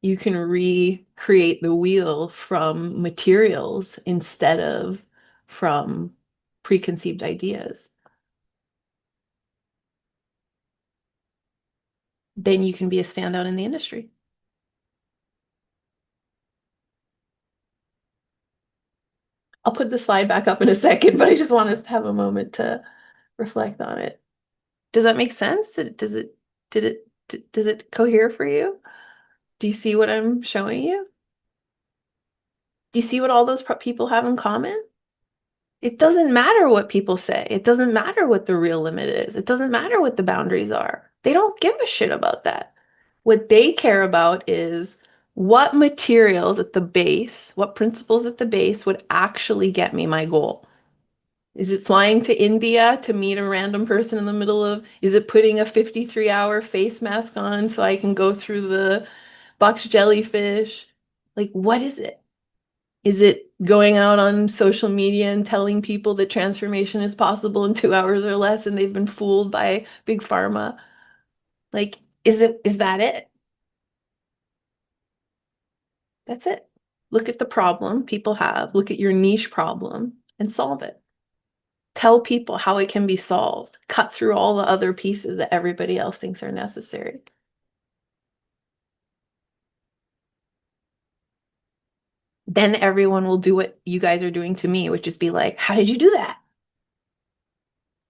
you can recreate the wheel from materials instead of from preconceived ideas. Then you can be a standout in the industry. I'll put the slide back up in a second, but I just want us to have a moment to reflect on it. Does that make sense? Does it cohere for you? Do you see what I'm showing you? Do you see what all those people have in common? It doesn't matter what people say. It doesn't matter what the real limit is. It doesn't matter what the boundaries are. They don't give a shit about that. What they care about is what materials at the base, what principles at the base would actually get me my goal. Is it flying to India to meet a random person in the middle of, is it putting a 53-hour face mask on so I can go through the box jellyfish? Like, what is it? Is it going out on social media and telling people that transformation is possible in 2 hours or less and they've been fooled by big pharma? Like, is that it? That's it. Look at the problem people have, look at your niche problem and solve it. Tell people how it can be solved. Cut through all the other pieces that everybody else thinks are necessary. Then everyone will do what you guys are doing to me, which is be like, how did you do that?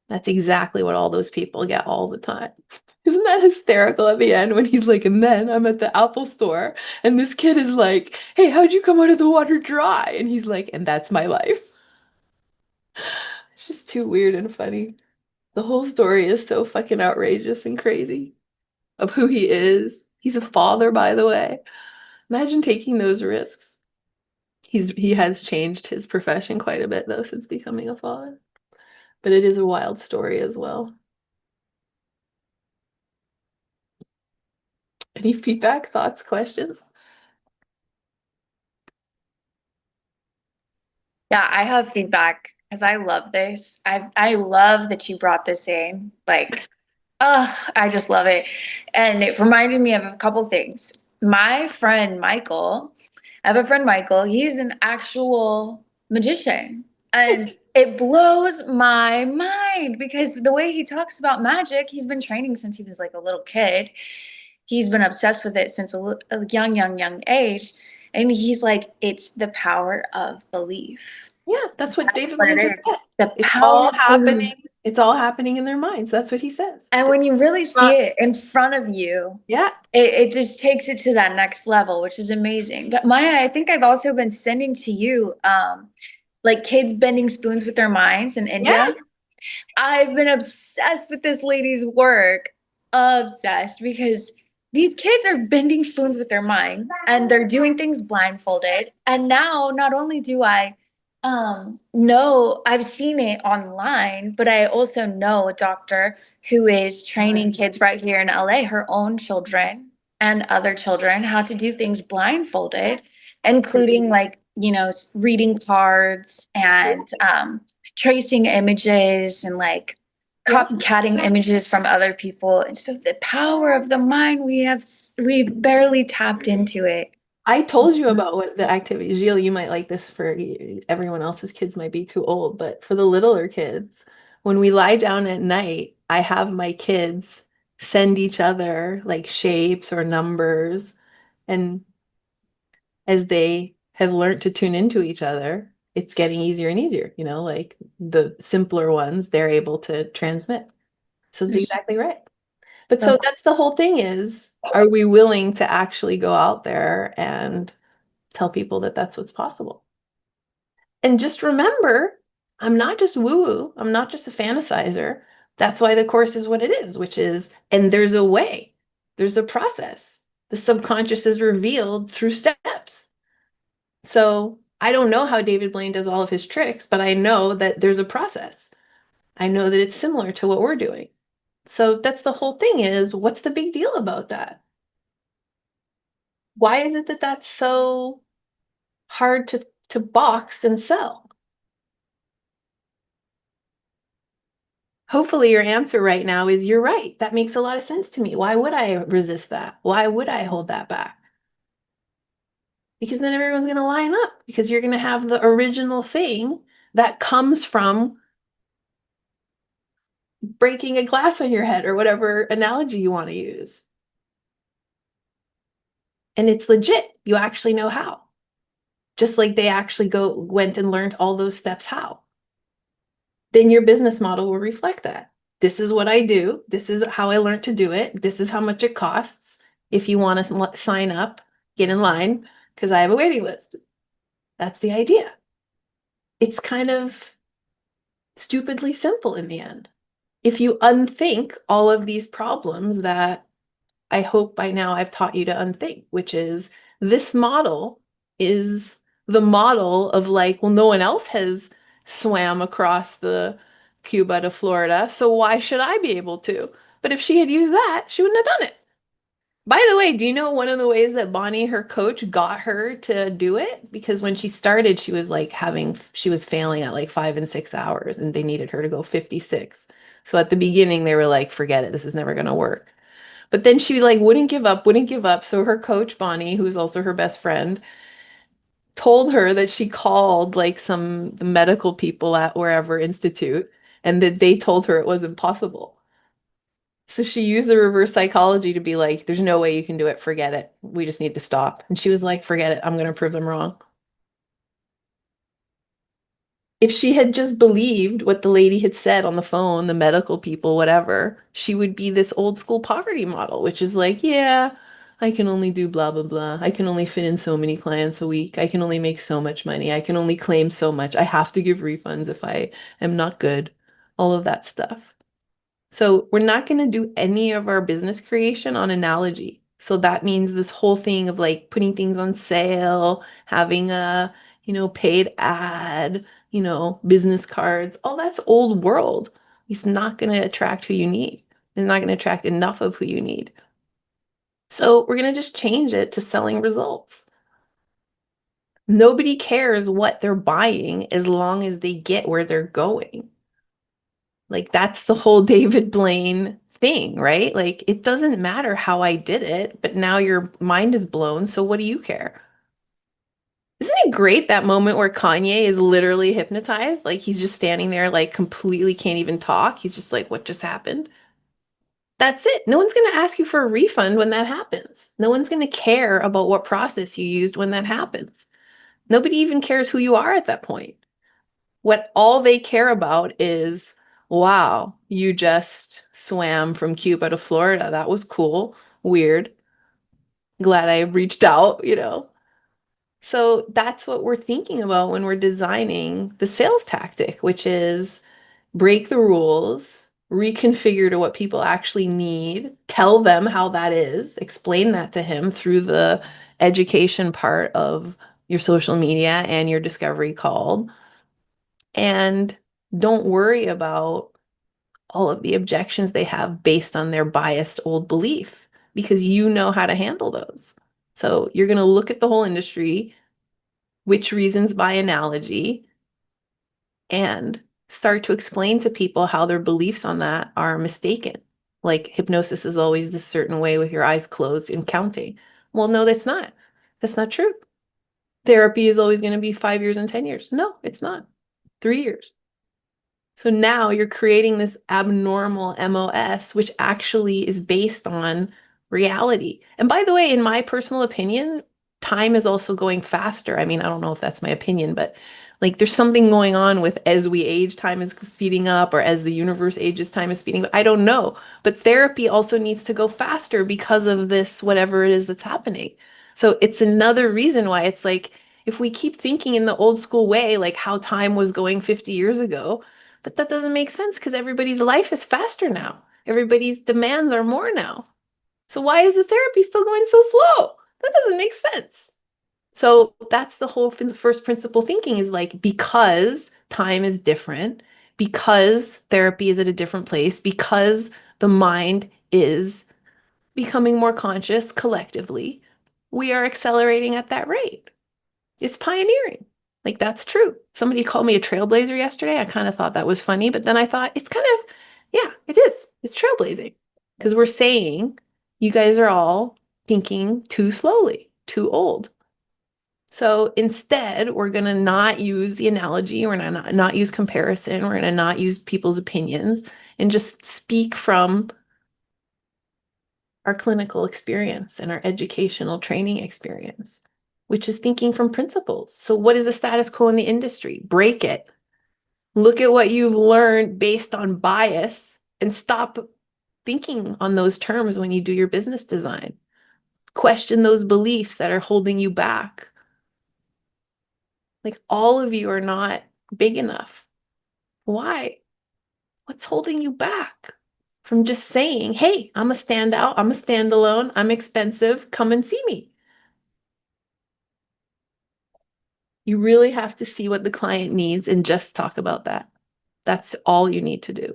That's exactly what all those people get all the time. Isn't that hysterical at the end when he's like, and then I'm at the Apple store and this kid is like, hey, how'd you come out of the water dry? And he's like, and that's my life. It's just too weird and funny. The whole story is so fucking outrageous and crazy of who he is. He's a father, by the way. Imagine taking those risks. He has changed his profession quite a bit though since becoming a father. But it is a wild story as well. Any feedback, thoughts, questions? Yeah, I have feedback because I love this. I love that you brought this in. Like, I just love it. And it reminded me of a couple things. My friend Michael, I have a friend Michael, he's an actual magician. And it blows my mind because the way he talks about magic, he's been training since he was like a little kid. He's been obsessed with it since a young age. And he's like, it's the power of belief. Yeah, that's what That's David what Blaine it just is. said. It's the It's power all of belief. happening. It's all happening in their minds. That's what he says. And when you really see Not, it in front of you, yeah, it just takes it to that next level, which is amazing. But Maya, I think I've also been sending to you like kids bending spoons with their minds in yeah. India. I've been obsessed with this lady's work. Obsessed because these kids are bending spoons with their mind and they're doing things blindfolded. And now not only do I know I've seen it online, but I also know a doctor who is training kids right here in LA, her own children and other children, how to do things blindfolded, including like, reading cards and tracing images and like Yeah. copycatting images from other people. It's just the power of the mind. We've barely tapped into it. I told you about what the activities. Gilles, you might like this for everyone else's kids might be too old, but for the littler kids, when we lie down at night, I have my kids send each other like shapes or numbers. And as they have learned to tune into each other, it's getting easier and easier, like the simpler ones, they're able to transmit. So that's exactly right. But so that's the whole thing is, are we willing to actually go out there and tell people that that's what's possible? And just remember, I'm not just woo-woo. I'm not just a fantasizer. That's why the course is what it is, which is, and there's a way, there's a process. The subconscious is revealed through steps. So I don't know how David Blaine does all of his tricks, but I know that there's a process. I know that it's similar to what we're doing. So that's the whole thing is, what's the big deal about that? Why is it that that's so hard to box and sell? Hopefully your answer right now is you're right. That makes a lot of sense to me. Why would I resist that? Why would I hold that back? because then everyone's going to line up because you're going to have the original thing that comes from breaking a glass on your head or whatever analogy you want to use. And it's legit. You actually know how. Just like they actually went and learned all those steps how. Then your business model will reflect that. This is what I do. This is how I learned to do it. This is how much it costs. If you want to sign up, get in line because I have a waiting list. That's the idea. It's kind of stupidly simple in the end. If you unthink all of these problems that I hope by now I've taught you to unthink, which is this model is the model of like, well, no one else has swam across the Cuba to Florida, so why should I be able to? But if she had used that, she wouldn't have done it. By the way, do you know one of the ways that Bonnie, her coach, got her to do it? Because when she started, she was like she was failing at like 5 and 6 hours, and they needed her to go 56. So at the beginning, they were like, forget it, this is never going to work. But then she like wouldn't give up, wouldn't give up. So her coach, Bonnie, who's also her best friend, told her that she called like some the medical people at wherever institute and that they told her it wasn't possible. So she used the reverse psychology to be like, there's no way you can do it. Forget it. We just need to stop. And she was like, forget it. I'm going to prove them wrong. If she had just believed what the lady had said on the phone, the medical people, whatever, she would be this old school poverty model, which is like, yeah, I can only do blah, blah, blah. I can only fit in so many clients a week. I can only make so much money. I can only claim so much. I have to give refunds if I am not good. All of that stuff. So we're not going to do any of our business creation on analogy. So that means this whole thing of like putting things on sale, having a, paid ad, business cards, all that's old world. It's not going to attract who you need. It's not going to attract enough of who you need. So we're going to just change it to selling results. Nobody cares what they're buying as long as they get where they're going. Like that's the whole David Blaine thing, right? Like it doesn't matter how I did it, but now your mind is blown, so what do you care? Isn't it great that moment where Kanye is literally hypnotized? Like he's just standing there, like completely can't even talk. He's just like, what just happened? That's it. No one's going to ask you for a refund when that happens. No one's going to care about what process you used when that happens. Nobody even cares who you are at that point. What all they care about is, wow, you just swam from Cuba to Florida. That was cool. Weird. Glad I reached out. So that's what we're thinking about when we're designing the sales tactic, which is break the rules, reconfigure to what people actually need, tell them how that is, explain that to him through the education part of your social media and your discovery call. And don't worry about all of the objections they have based on their biased old belief because you know how to handle those. So you're going to look at the whole industry, which reasons by analogy, and start to explain to people how their beliefs on that are mistaken. Like hypnosis is always this certain way with your eyes closed and counting. Well, no, that's not. That's not true. Therapy is always going to be 5 years and 10 years. No, it's not. 3 years. So now you're creating this abnormal MOS, which actually is based on reality. And by the way, in my personal opinion, time is also going faster. I mean, I don't know if that's my opinion, but like there's something going on with as we age, time is speeding up, or as the universe ages, time is speeding up. I don't know. But therapy also needs to go faster because of this, whatever it is that's happening. So it's another reason why it's like, if we keep thinking in the old school way, like how time was going 50 years ago, but that doesn't make sense because everybody's life is faster now. Everybody's demands are more now. So why is the therapy still going so slow? That doesn't make sense. So that's the whole first principle thinking is like because time is different, because therapy is at a different place, because the mind is becoming more conscious collectively, we are accelerating at that rate. It's pioneering. Like that's true. Somebody called me a trailblazer yesterday. I kind of thought that was funny, but then I thought it's kind of, yeah, it is. It's trailblazing because we're saying you guys are all thinking too slowly, too old. So instead, we're going to not use the analogy, we're going to not use comparison, we're going to not use people's opinions, and just speak from our clinical experience and our educational training experience, which is thinking from principles. So, what is the status quo in the industry? Break it. Look at what you've learned based on bias and stop thinking on those terms when you do your business design. Question those beliefs that are holding you back. Like all of you are not big enough. Why? What's holding you back from just saying, hey, I'm a standout, I'm a standalone, I'm expensive, come and see me? You really have to see what the client needs and just talk about that. That's all you need to do.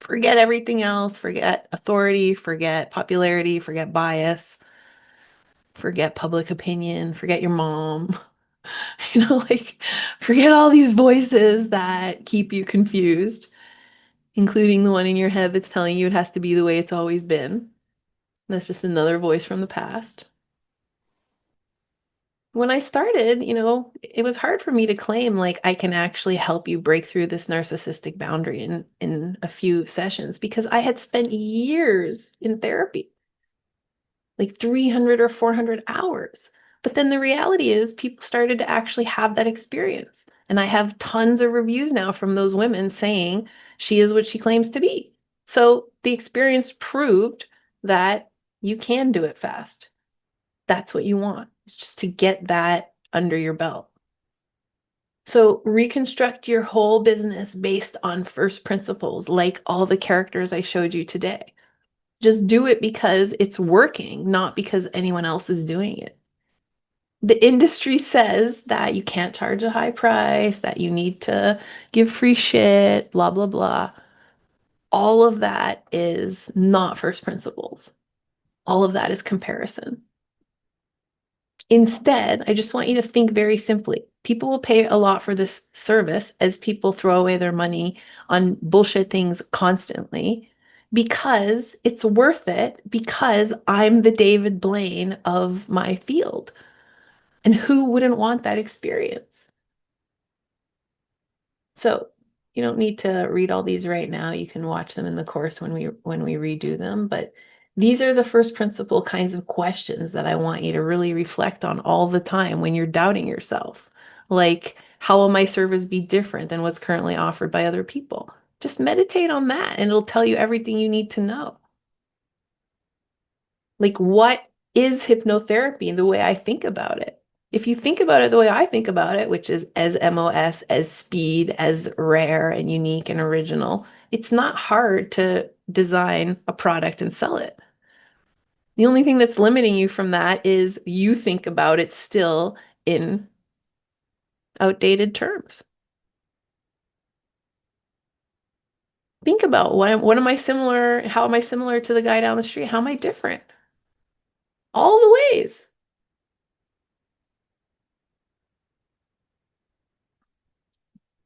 Forget everything else, forget authority, forget popularity, forget bias, forget public opinion, forget your mom. Like forget all these voices that keep you confused, including the one in your head that's telling you it has to be the way it's always been. That's just another voice from the past. When I started, it was hard for me to claim like I can actually help you break through this narcissistic boundary in a few sessions because I had spent years in therapy, like 300 or 400 hours. But then the reality is people started to actually have that experience. And I have tons of reviews now from those women saying she is what she claims to be. So the experience proved that you can do it fast. That's what you want. It's just to get that under your belt. So reconstruct your whole business based on first principles, like all the characters I showed you today. Just do it because it's working, not because anyone else is doing it. The industry says that you can't charge a high price, that you need to give free shit, blah, blah, blah. All of that is not first principles. All of that is comparison. Instead, I just want you to think very simply. People will pay a lot for this service as people throw away their money on bullshit things constantly because it's worth it because I'm the David Blaine of my field. And who wouldn't want that experience? So you don't need to read all these right now. You can watch them in the course when we redo them. But these are the first principle kinds of questions that I want you to really reflect on all the time when you're doubting yourself. Like, how will my service be different than what's currently offered by other people? Just meditate on that and it'll tell you everything you need to know. Like, what is hypnotherapy the way I think about it? If you think about it the way I think about it, which is as MOS, as speed, as rare and unique and original, it's not hard to design a product and sell it. The only thing that's limiting you from that is you think about it still in outdated terms. Think about what am I similar? How am I similar to the guy down the street? How am I different? All the ways.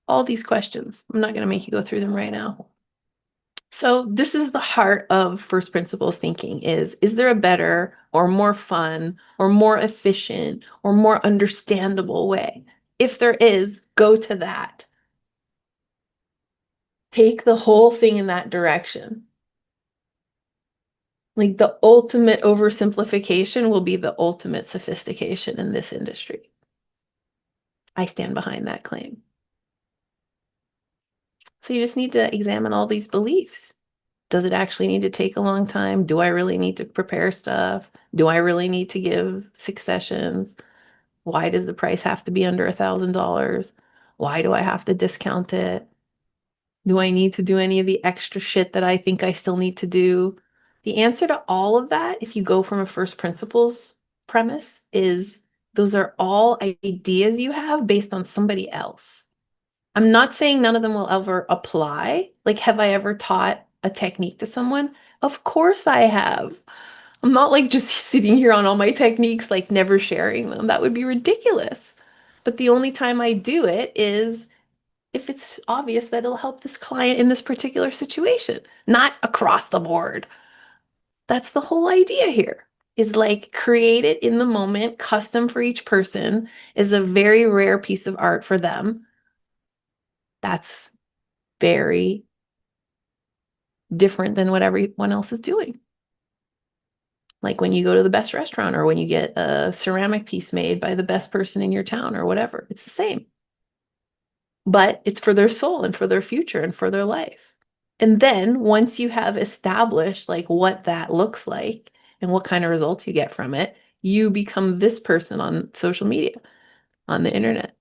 All these questions. I'm not going to make you go through them right now. So this is the heart of first principles thinking is there a better or more fun or more efficient or more understandable way? If there is, go to that. Take the whole thing in that direction. Like the ultimate oversimplification will be the ultimate sophistication in this industry. I stand behind that claim. So you just need to examine all these beliefs. Does it actually need to take a long time? Do I really need to prepare stuff? Do I really need to give 6 sessions? Why does the price have to be under $1,000? Why do I have to discount it? Do I need to do any of the extra shit that I think I still need to do? The answer to all of that, if you go from a first principles premise, is those are all ideas you have based on somebody else. I'm not saying none of them will ever apply. Like, have I ever taught a technique to someone? Of course I have. I'm not like just sitting here on all my techniques, like never sharing them. That would be ridiculous. But the only time I do it is if it's obvious that it'll help this client in this particular situation, not across the board. That's the whole idea here. is like created in the moment, custom for each person, is a very rare piece of art for them. That's very different than what everyone else is doing. Like when you go to the best restaurant or when you get a ceramic piece made by the best person in your town or whatever, it's the same. But it's for their soul and for their future and for their life. And then once you have established like what that looks like and what kind of results you get from it, you become this person on social media, on the internet,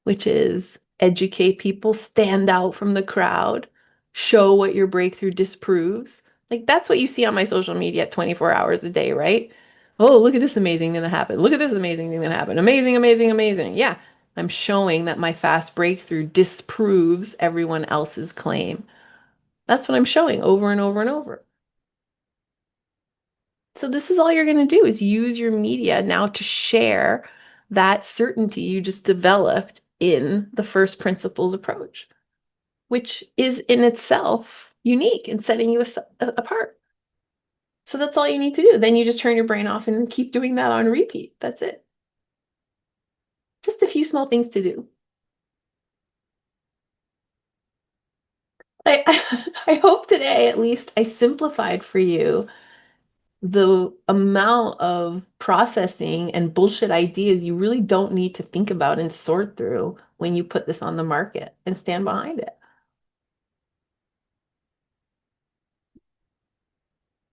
which is educate people, stand out from the crowd, show what your breakthrough disproves. Like that's what you see on my social media 24 hours a day, right? Oh, look at this amazing thing that happened. Look at this amazing thing that happened. Amazing, amazing, amazing. Yeah, I'm showing that my fast breakthrough disproves everyone else's claim. That's what I'm showing over and over and over. So this is all you're going to do is use your media now to share that certainty you just developed in the first principles approach, which is in itself unique and setting you apart. So that's all you need to do. Then you just turn your brain off and keep doing that on repeat. That's it. Just a few small things to do. I hope today at least I simplified for you the amount of processing and bullshit ideas you really don't need to think about and sort through when you put this on the market and stand behind it.